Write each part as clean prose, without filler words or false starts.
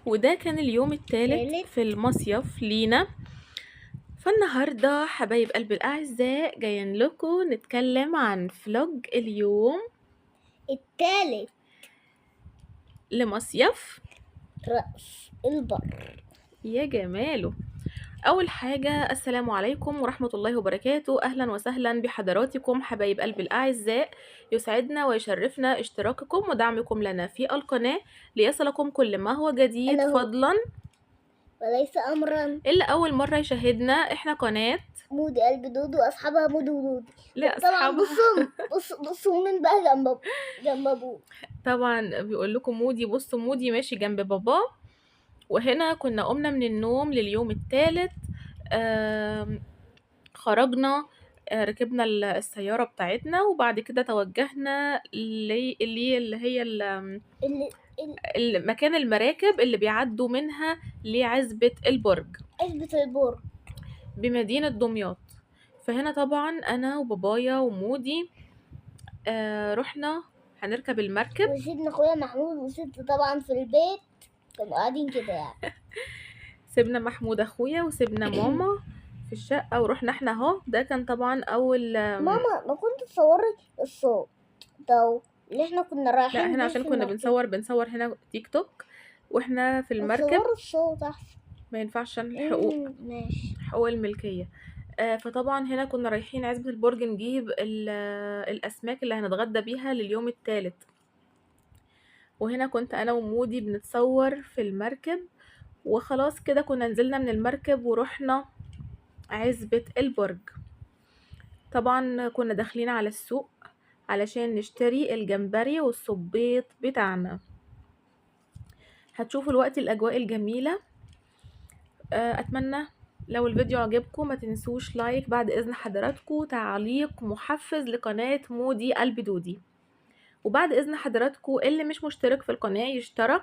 وده كان اليوم الثالث في المصيف لينا. فالنهاردة حبايب قلبي الأعزاء جايين لكم نتكلم عن فلوج اليوم الثالث لمصيف رأس البر. يا جماله. أول حاجة السلام عليكم ورحمة الله وبركاته، أهلا وسهلا بحضراتكم حبايب قلبي الأعزاء. يسعدنا ويشرفنا اشتراككم ودعمكم لنا في القناة ليصلكم كل ما هو جديد فضلا وليس أمرا. اللي أول مرة يشاهدنا احنا قناة مودي قلب دودو أصحابها مودي ودودي. لا طبعا أصحابها بصوا من بقى جنب أبوه. طبعا بيقول لكم مودي، بصوا مودي ماشي جنب باباه. وهنا كنا قمنا من النوم لليوم الثالث. خرجنا، ركبنا السيارة بتاعتنا وبعد كده توجهنا اللي هي المكان المراكب اللي بيعدوا منها لعزبة البرج بمدينة دمياط. فهنا طبعا أنا وبابايا ومودي رحنا هنركب المركب وسيبنا أخويا محمود وست طبعا في البيت كانوا قاعدين كده يعني. سيبنا محمود أخويا وسيبنا ماما في الشقة ورحنا احنا اهو. ده كان طبعا أول ماما ما كنت تصوري الصوت ده اللي احنا كنا رايحين. لا هنا عشان كنا بنصور هنا تيك توك واحنا في المركب. الصوت احسن، ما ينفعش عشان الحقوق. ماشي. حقوق الملكية. فطبعا هنا كنا رايحين عزبة البرج نجيب الأسماك اللي هنتغدى بيها لليوم الثالث. وهنا كنت أنا ومودي بنتصور في المركب. وخلاص كده كنا نزلنا من المركب ورحنا عزبة البرج. طبعا كنا داخلين على السوق علشان نشتري الجمبري والصبيط بتاعنا. هتشوفوا الوقت الأجواء الجميلة. أتمنى لو الفيديو عجبكم ما تنسوش لايك، بعد إذن حضراتكم تعليق محفز لقناة مودي قلب دودي، وبعد إذن حضراتكم اللي مش مشترك في القناة يشترك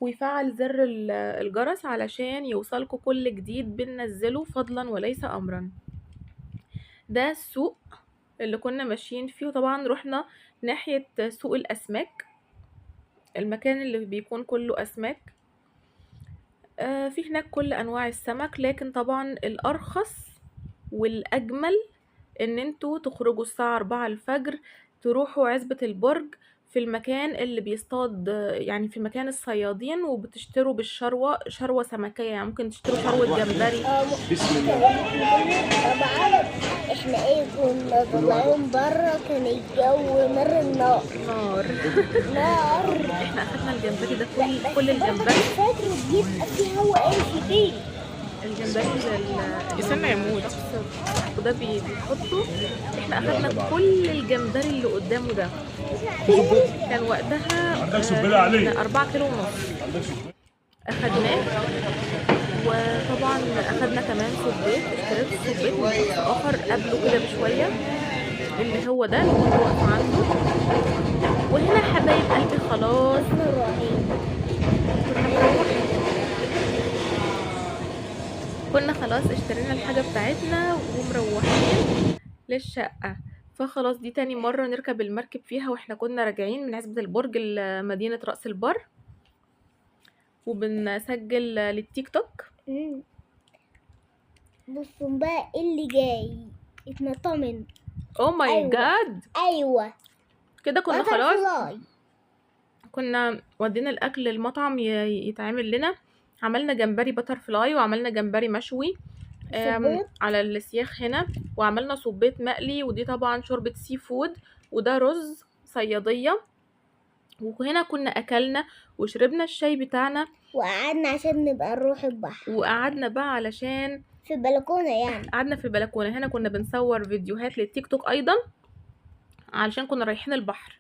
ويفعل زر الجرس علشان يوصلكم كل جديد بننزله فضلا وليس أمرا. ده السوق اللي كنا ماشيين فيه. وطبعا رحنا ناحية سوق الأسماك، المكان اللي بيكون كله أسماك. في هناك كل أنواع السمك، لكن طبعا الأرخص والأجمل إن انتوا تخرجوا الساعة 4 الفجر تروحوا عزبة البرج في المكان اللي بيصطاد، يعني في مكان الصيادين، وبتشتروا شروة سمكية. يعني ممكن تشتروا شروة جمبري. بسم الله. احنا كنا طالعين بره كان الجو نار. احنا اخدنا الجمبري ده كل الجمبري. فاكر بيبقى فيه هوا فيه الجمبري استنى يموت وده بيحطه. احنا اخدنا كل الجمبري اللي قدامه ده. كان وقتها 4 كيلو ونص اخدناه. وطبعا اخدنا كمان صبيط، اشتريت صبيط من شخص اخر قبله كده بشويه اللي هو ده اللي كنت واقفه عنده. وهنا حبايب قلبي خلاص كنا خلاص اشترينا الحاجة بتاعتنا ومروحين للشقة. فخلاص دي تاني مرة نركب المركب فيها، واحنا كنا راجعين من عزبة البرج لمدينة رأس البر وبنسجل للتيك توك. بصوا بقى اللي جاي اتنطمن. او ماي جاد. ايوه كده كنا خلاص. كنا ودينا الاكل للمطعم يتعمل لنا. عملنا جمبري بتر فلاي وعملنا جمبري مشوي على السياخ هنا، وعملنا صبيط مقلي، ودي طبعا شوربة سي فود، وده رز صيادية. وهنا كنا اكلنا وشربنا الشاي بتاعنا وقعدنا عشان نبقى نروح البحر. وقعدنا بقى علشان في البلكونة يعني. قعدنا في البلكونة. هنا كنا بنصور فيديوهات للتيك توك ايضا علشان كنا رايحين البحر.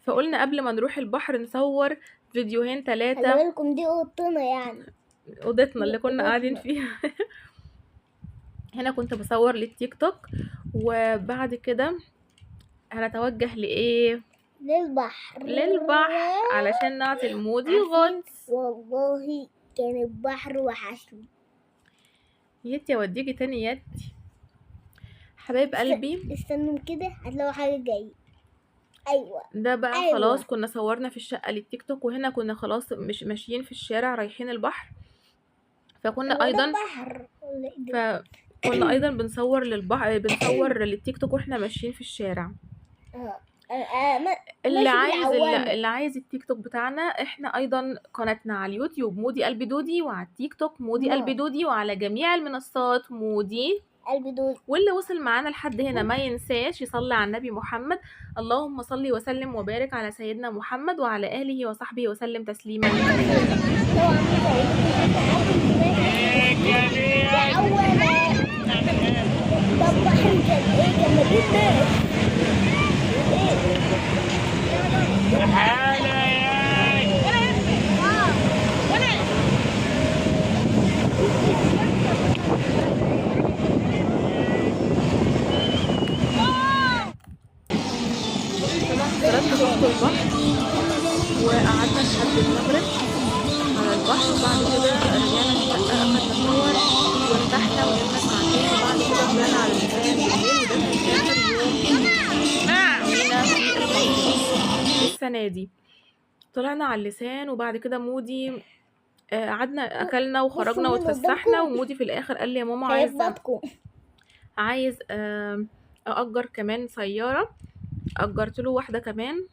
فقلنا قبل ما نروح البحر نصور فيديوهين 3. خلي بالكم دي اوضتنا يعني، اوضتنا اللي كنا قاعدين فيها. هنا كنت بصور للتيك توك. وبعد كده هنتوجه لايه؟ للبحر علشان نعطي المودي غطس. والله كان البحر وحشني. يتي اوديكي تاني يتي حبايب قلبي. استنوا كده هتلاقوا حاجه جايه. ايوه ده بقى ايوه خلاص كنا صورنا في الشقة للتيك توك، وهنا كنا خلاص مش ماشيين في الشارع رايحين البحر، فكنا هو ده ايضا البحر ولا ايه ده؟ فكنا ايضا بنصور للبحر، بنصور للتيك توك واحنا ماشيين في الشارع. اللي ماشي عايز بالعوامة. اللي عايز التيك توك بتاعنا، احنا ايضا قناتنا على اليوتيوب مودي قلبي دودي، وعلى التيك توك مودي قلبي دودي، وعلى جميع المنصات مودي. قلبي دود. واللي وصل معانا لحد هنا ما ينساش يصلي على النبي محمد، اللهم صل وسلم وبارك على سيدنا محمد وعلى آله وصحبه وسلم تسليما كثيرا. طبعا حضراتكم شفتوا البحر، وقعدنا لحد المغرب على البحر، وبعد كده رجعنا الشقة أخدنا صور وارتحنا ونمنا ساعتين، وبعد كده طلعنا على اللسان بالليل، وده كان آخر يوم لينا في الخروج السنة دي. طلعنا على اللسان، وبعد كده مودي قعدنا أكلنا وخرجنا واتفسحنا، ومودي في الآخر قال لي يا ماما عايز أأجر كمان سيارة. أجرت له واحدة كمان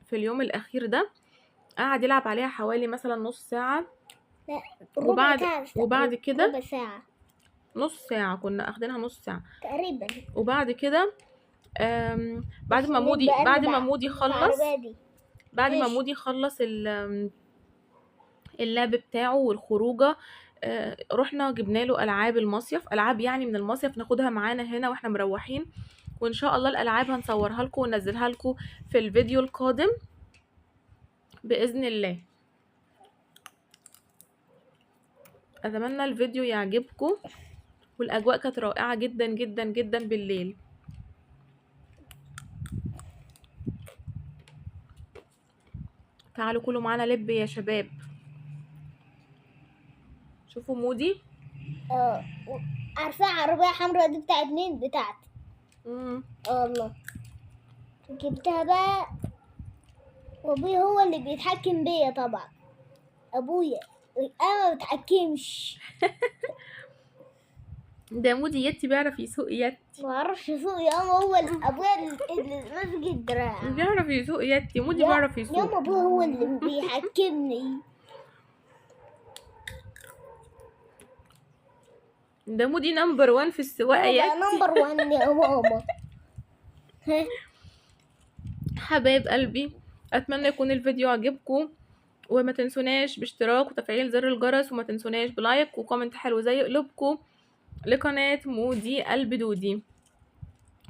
في اليوم الأخير ده، قعد يلعب عليها حوالي مثلا نص ساعة، وبعد كده ربع ساعة، نص ساعة كنا أخدينها نص ساعة تقريبا. وبعد كده بعد ما مودي خلص اللعب بتاعه والخروجه، رحنا جبنا له ألعاب المصيف، ألعاب يعني من المصيف ناخدها معانا هنا واحنا مروحين، وإن شاء الله الألعاب هنصورها لكم وننزلها لكم في الفيديو القادم بإذن الله. أتمنى الفيديو يعجبكم، والأجواء كانت رائعة جدا جدا جدا بالليل. تعالوا كلوا معانا لب يا شباب. شوفوا مودي. عارفة عربية حمراء دي بتاعت مين؟ بتاعتي. الله، جبتها بقى، وابويا هو اللي بيتحكم بيا طبعا. ابويا انا ما بتحكمش. ده مودي يتي بيعرف يسوق يتي. ما اعرفش اسوق يا ماما، هو ابويا اللي ماسك الدراع. بيعرف يسوق يتي، مودي بيعرف يسوق. يا ماما ابويا هو اللي بيحكمني. ده مودي نمبر 1 في السواقه يا نمبر 1 يا ماما. حبايب قلبي، اتمنى يكون الفيديو عجبكم، وما تنسوناش باشتراك وتفعيل زر الجرس، وما تنسوناش بلايك وكومنت حلو زي قلوبكم لقناه مودي قلبي دودي.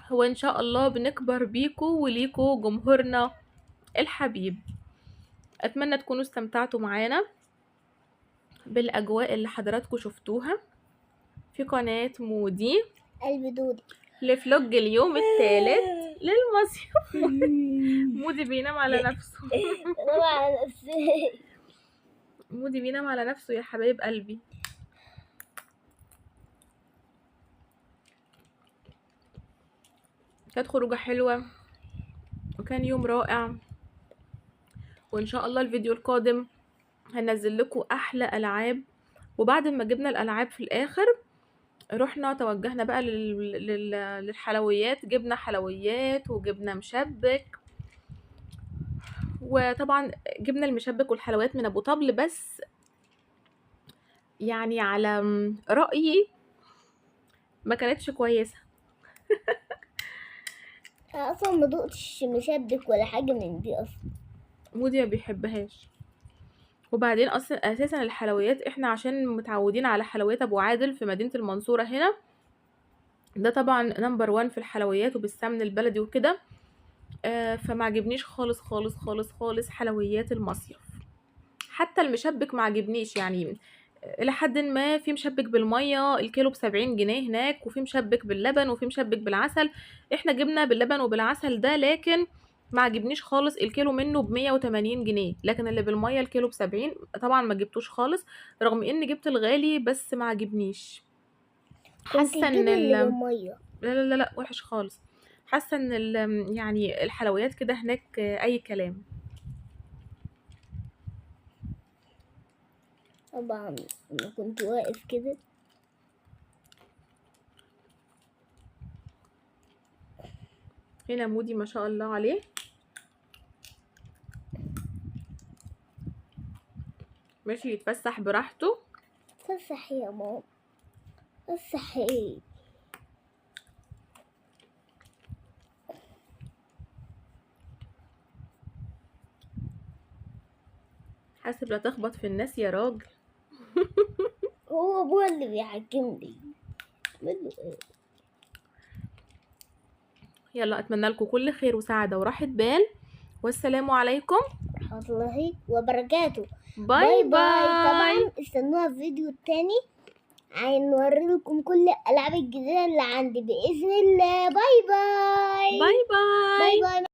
هو ان شاء الله بنكبر بيكو وليكو جمهورنا الحبيب. اتمنى تكونوا استمتعتوا معانا بالاجواء اللي حضراتكم شفتوها في قناة مودي قلبي دودي لفلوج اليوم الثالث للمصيف. مودي بينام على نفسه. مودي بينام على نفسه يا حبايب قلبي. كانت خروجة حلوة وكان يوم رائع، وان شاء الله الفيديو القادم هنزل لكم احلى العاب. وبعد ما جبنا الالعاب في الاخر رحنا توجهنا بقى للحلويات، جبنا حلويات وجبنا مشبك، وطبعا جبنا المشبك والحلويات من ابو طبل، بس يعني على رأيي ما كانتش كويسة. اصلا ما دقتش مشبك ولا حاجة من دي اصلا، مودي ما بيحبهاش. وبعدين اصلا اساسا الحلويات احنا عشان متعودين على حلويات ابو عادل في مدينة المنصورة هنا، ده طبعا نمبر 1 في الحلويات وبالسمن البلدي وكده، فما عجبنيش خالص خالص خالص خالص حلويات المصيف. حتى المشبك ما عجبنيش، يعني الى حد ما في مشبك بالميه الكيلو ب70 جنيه هناك، وفي مشبك باللبن، وفي مشبك بالعسل. احنا جبنا باللبن وبالعسل ده، لكن ما عجبنيش خالص، الكيلو منه ب180 جنيه، لكن اللي بالميه الكيلو ب70. طبعا ما جبتوش خالص، رغم اني جبت الغالي بس ما عجبنيش. حاسه ان لا لا لا لا لا وحش خالص. حاسة ان يعني الحلويات كده هناك اي كلام. طبعا انا كنت واقف كده هنا مودي ما شاء الله عليه ماشي يتفسح براحته. فسح يا ماما، فسح ايه؟ حاسب لا تخبط في الناس يا راجل. هو ابويا اللي بيحكمني، منه ايه؟ يلا اتمنى لكم كل خير وسعادة وراحة بال، والسلام عليكم ورحمة الله وبركاته. باي باي. طبعا استنوها في فيديو تاني هنوري لكم كل الالعاب الجديدة اللي عندي بإذن الله. باي باي. باي باي. باي باي.